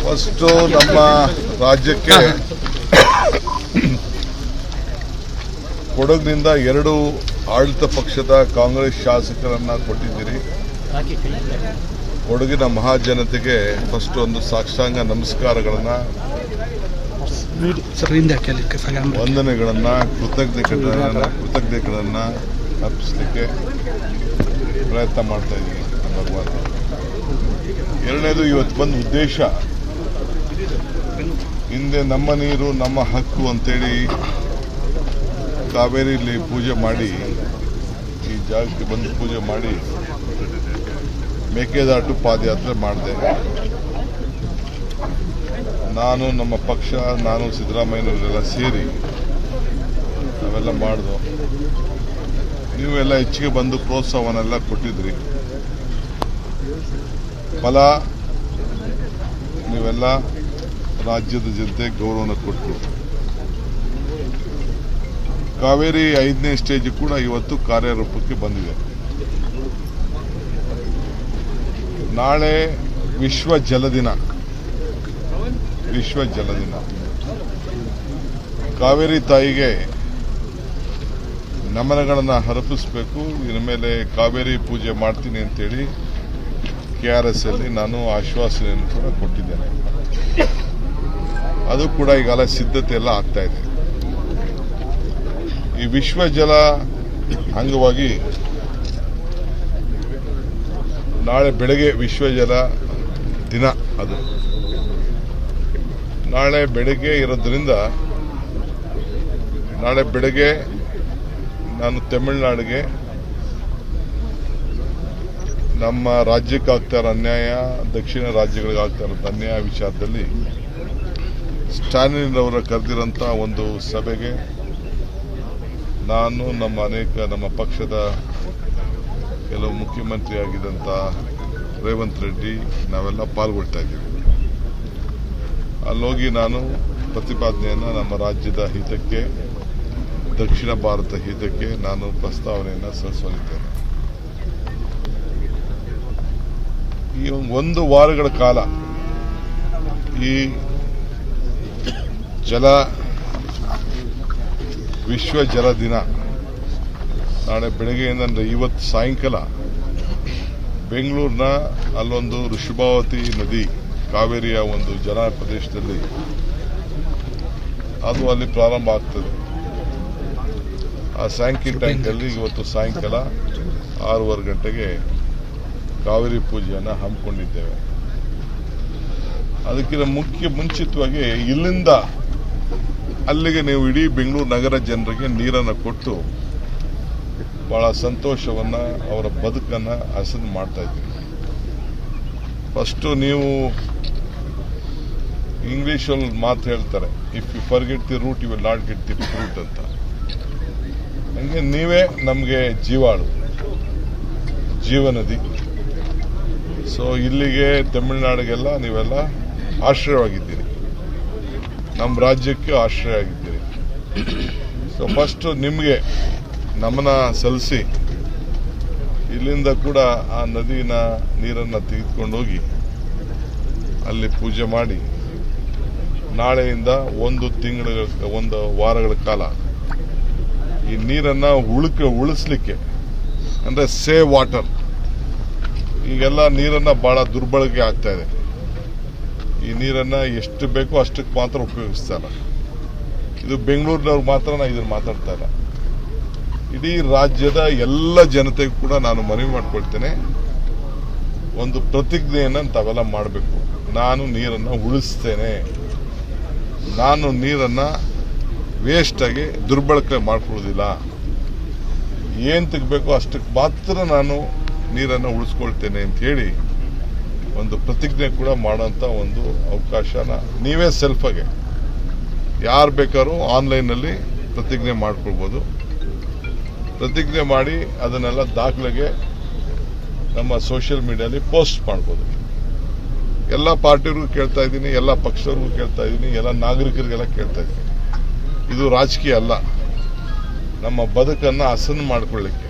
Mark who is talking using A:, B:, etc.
A: First ನಮ್ಮ ರಾಜ್ಯಕ್ಕೆ ಕೊಡಗಿನಿಂದ 2 ಆಡಳಿತ ಪಕ್ಷದ ಕಾಂಗ್ರೆಸ್ ಶಾಸಕರನ್ನ ಕೊಟ್ಟಿದ್ದೀರಿ. ಕೊಡಗಿನ ಮಹಾಜನತೆಗೆ ಫಸ್ಟ್ ಒಂದು ಸಾಷ್ಟಾಂಗ ನಮಸ್ಕಾರಗಳನ್ನ, ವಂದನೆಗಳನ್ನ, ಕೃತಜ್ಞತೆಗಳನ್ನ ಅರ್ಪಿಸಲಿಕ್ಕೆ ಪ್ರಯತ್ನ ಮಾಡ್ತಾ ಇದ್ದೀನಿ. ಭಗವಾನ್. ಎರಡನೇದು, ಇವತ್ತು ಬಂದ ಉದ್ದೇಶ ಹಿಂದೆ ನಮ್ಮ ನೀರು ನಮ್ಮ ಹಕ್ಕು ಅಂತೇಳಿ ಕಾವೇರಿಯಲ್ಲಿ ಪೂಜೆ ಮಾಡಿ, ಈ ಜಾಗಕ್ಕೆ ಬಂದು ಪೂಜೆ ಮಾಡಿ ಮೇಕೆದಾಟು ಪಾದಯಾತ್ರೆ ಮಾಡಿದೆ. ನಾನು, ನಮ್ಮ ಪಕ್ಷ, ನಾನು, ಸಿದ್ದರಾಮಯ್ಯನವರೆಲ್ಲ ಸೇರಿ ನಾವೆಲ್ಲ ಮಾಡಿದ್ವು. ನೀವೆಲ್ಲ ಹೆಚ್ಚಿಗೆ ಬಂದು ಪ್ರೋತ್ಸಾಹವನ್ನೆಲ್ಲ ಕೊಟ್ಟಿದ್ರಿ. ಫಲ ನೀವೆಲ್ಲ ರಾಜ್ಯದ ಜನತೆ ಗೌರವನ ಕೊಟ್ಟರು. ಕಾವೇರಿ 5ನೇ ಸ್ಟೇಜ್ ಕೂಡ ಇವತ್ತು ಕಾರ್ಯರೂಪಕ್ಕೆ ಬಂದಿದೆ. ನಾಳೆ ವಿಶ್ವ ಜಲ ದಿನ. ಕಾವೇರಿ ತಾಯಿಗೆ ನಮನಗಳನ್ನು ಅರ್ಪಿಸಬೇಕು. ಇನ್ನು ಮೇಲೆ ಕಾವೇರಿ ಪೂಜೆ ಮಾಡ್ತೀನಿ ಅಂತೇಳಿ KRS ಅಲ್ಲಿ ನಾನು ಆಶ್ವಾಸನೆಯನ್ನು ಕೂಡ ಕೊಟ್ಟಿದ್ದೇನೆ. ಅದು ಕೂಡ ಈಗಾಗಲೇ ಸಿದ್ಧತೆ ಎಲ್ಲ ಆಗ್ತಾ ಇದೆ. ಈ ವಿಶ್ವ ಜಲ ಅಂಗವಾಗಿ ನಾಳೆ ಬೆಳಗ್ಗೆ ವಿಶ್ವ ಜಲ ದಿನ, ಅದು ನಾಳೆ ಬೆಳಗ್ಗೆ ಇರೋದ್ರಿಂದ ನಾಳೆ ಬೆಳಗ್ಗೆ ನಾನು ತಮಿಳುನಾಡಿಗೆ ನಮ್ಮ ರಾಜ್ಯಕ್ಕೆ ಆಗ್ತಾ ಇರೋ ಅನ್ಯಾಯ, ದಕ್ಷಿಣ ರಾಜ್ಯಗಳಿಗೆ ಆಗ್ತಾ ಇರೋ ಅನ್ಯಾಯ ವಿಚಾರದಲ್ಲಿ ಸ್ಟಾಲಿನ್ ಅವರ ಕರೆದಿರೋಂಥ ಒಂದು ಸಭೆಗೆ ನಾನು, ನಮ್ಮ ಪಕ್ಷದ ಕೆಲವು ಮುಖ್ಯಮಂತ್ರಿ ಆಗಿದ್ದಂಥ ರೇವಂತ್ ರೆಡ್ಡಿ ನಾವೆಲ್ಲ ಪಾಲ್ಗೊಳ್ತಾ ಇದ್ದೀವಿ. ಅಲ್ಲೋಗಿ ನಾನು ಪ್ರತಿಪಾದನೆಯನ್ನು ನಮ್ಮ ರಾಜ್ಯದ ಹಿತಕ್ಕೆ, ದಕ್ಷಿಣ ಭಾರತ ಹಿತಕ್ಕೆ ನಾನು ಪ್ರಸ್ತಾವನೆಯನ್ನು ಸಲ್ಲಿಸಲಿದ್ದೇನೆ. ಈ 1 ವಾರಗಳ ಕಾಲ ಈ ವಿಶ್ವ ಜಲ ದಿನ ನಾಳೆ ಬೆಳಗ್ಗೆಯಿಂದ ಅಂದರೆ ಇವತ್ತು ಸಾಯಂಕಾಲ ಬೆಂಗಳೂರಿನ ಅಲ್ಲೊಂದು ಋಷಭಾವತಿ ನದಿ, ಕಾವೇರಿಯ ಒಂದು ಜಲ ಪ್ರದೇಶದಲ್ಲಿ ಅದು ಅಲ್ಲಿ ಪ್ರಾರಂಭ ಆಗ್ತದೆ. ಆ ಸ್ಯಾಂಕಿ ಟ್ಯಾಂಕಲ್ಲಿ ಇವತ್ತು ಸಾಯಂಕಾಲ 6:15 ಗಂಟೆಗೆ ಕಾವೇರಿ ಪೂಜೆಯನ್ನು ಹಮ್ಮಿಕೊಂಡಿದ್ದೇವೆ. ಅದಕ್ಕಿಂತ ಮುಂಚಿತವಾಗಿ ಇಲ್ಲಿಂದ ಅಲ್ಲಿಗೆ ನೀವು ಇಡೀ ಬೆಂಗಳೂರು ನಗರ ಜನರಿಗೆ ನೀರನ್ನು ಕೊಟ್ಟು ಬಹಳ ಸಂತೋಷವನ್ನು, ಅವರ ಬದುಕನ್ನು ಹಸನು ಮಾಡ್ತಾ ಇದ್ದೀವಿ. ಫಸ್ಟು ನೀವು ಇಂಗ್ಲಿಷಲ್ಲಿ ಮಾತು ಹೇಳ್ತಾರೆ, if you forget the root you will not get the fruit ಅಂತ. ಹಂಗೆ ನೀವೇ ನಮಗೆ ಜೀವನದಿ. ಸೊ ಇಲ್ಲಿಗೆ ತಮಿಳುನಾಡಿಗೆಲ್ಲ ನೀವೆಲ್ಲ ಆಶ್ರಯವಾಗಿದ್ದೀರಿ, ನಮ್ಮ ರಾಜ್ಯಕ್ಕೆ ಆಶ್ರಯ ಆಗಿದ್ದೀರಿ. ಸೊ ಫಸ್ಟ್ ನಿಮಗೆ ನಮನ ಸಲ್ಲಿಸಿ ಇಲ್ಲಿಂದ ಕೂಡ ಆ ನದಿನ ನೀರನ್ನು ತೆಗೆದುಕೊಂಡೋಗಿ ಅಲ್ಲಿ ಪೂಜೆ ಮಾಡಿ ನಾಳೆಯಿಂದ 1 ವಾರಗಳ ಕಾಲ ಈ ನೀರನ್ನು ಉಳಿಸ್ಲಿಕ್ಕೆ, ಅಂದರೆ ಸೇವ್ ವಾಟರ್. ಈಗೆಲ್ಲ ನೀರನ್ನು ಬಹಳ ದುರ್ಬಳಕೆ ಆಗ್ತಾ ಇದೆ. ಈ ನೀರನ್ನು ಎಷ್ಟು ಬೇಕೋ ಅಷ್ಟಕ್ಕೆ ಮಾತ್ರ ಉಪಯೋಗಿಸ್ತಾರೆ. ಇದು ಬೆಂಗಳೂರಿನವ್ರು ಮಾತ್ರ ಇದನ್ನು ಮಾತಾಡ್ತಾ ಇಲ್ಲ, ಇಡೀ ರಾಜ್ಯದ ಎಲ್ಲ ಜನತೆಗೂ ಕೂಡ ನಾನು ಮನವಿ ಮಾಡ್ಕೊಳ್ತೇನೆ, ಒಂದು ಪ್ರತಿಜ್ಞೆಯನ್ನು ತಾವೆಲ್ಲ ಮಾಡಬೇಕು. ನಾನು ನೀರನ್ನು ಉಳಿಸ್ತೇನೆ, ನಾನು ನೀರನ್ನು ವೇಸ್ಟಾಗಿ ದುರ್ಬಳಕೆ ಮಾಡ್ಕೊಳ್ಳೋದಿಲ್ಲ, ಏನು ತೆಗಬೇಕೋ ಅಷ್ಟಕ್ಕೆ ಮಾತ್ರ ನಾನು ನೀರನ್ನು ಉಳಿಸ್ಕೊಳ್ತೇನೆ ಅಂತ ಹೇಳಿ ಒಂದು ಪ್ರತಿಜ್ಞೆ ಕೂಡ ಮಾಡೋಂಥ ಒಂದು ಅವಕಾಶನ ನೀವೇ ಸೆಲ್ಫಾಗೆ ಯಾರು ಬೇಕಾದ್ರೂ ಆನ್ಲೈನಲ್ಲಿ ಪ್ರತಿಜ್ಞೆ ಮಾಡ್ಕೊಳ್ಬೋದು. ಪ್ರತಿಜ್ಞೆ ಮಾಡಿ ಅದನ್ನೆಲ್ಲ ದಾಖಲೆಗೆ ನಮ್ಮ ಸೋಷಿಯಲ್ ಮೀಡಿಯಾದಲ್ಲಿ ಪೋಸ್ಟ್ ಮಾಡ್ಬೋದು. ಎಲ್ಲ ಪಾರ್ಟಿಯವ್ರಿಗೂ ಕೇಳ್ತಾ ಇದ್ದೀನಿ, ಎಲ್ಲ ಪಕ್ಷದವ್ರಿಗೂ ಕೇಳ್ತಾ ಇದ್ದೀನಿ, ಎಲ್ಲ ನಾಗರಿಕರಿಗೆಲ್ಲ ಕೇಳ್ತಾ ಇದ್ದೀನಿ. ಇದು ರಾಜಕೀಯ ಅಲ್ಲ, ನಮ್ಮ ಬದುಕನ್ನು ಹಸನು ಮಾಡಿಕೊಳ್ಳಿಕ್ಕೆ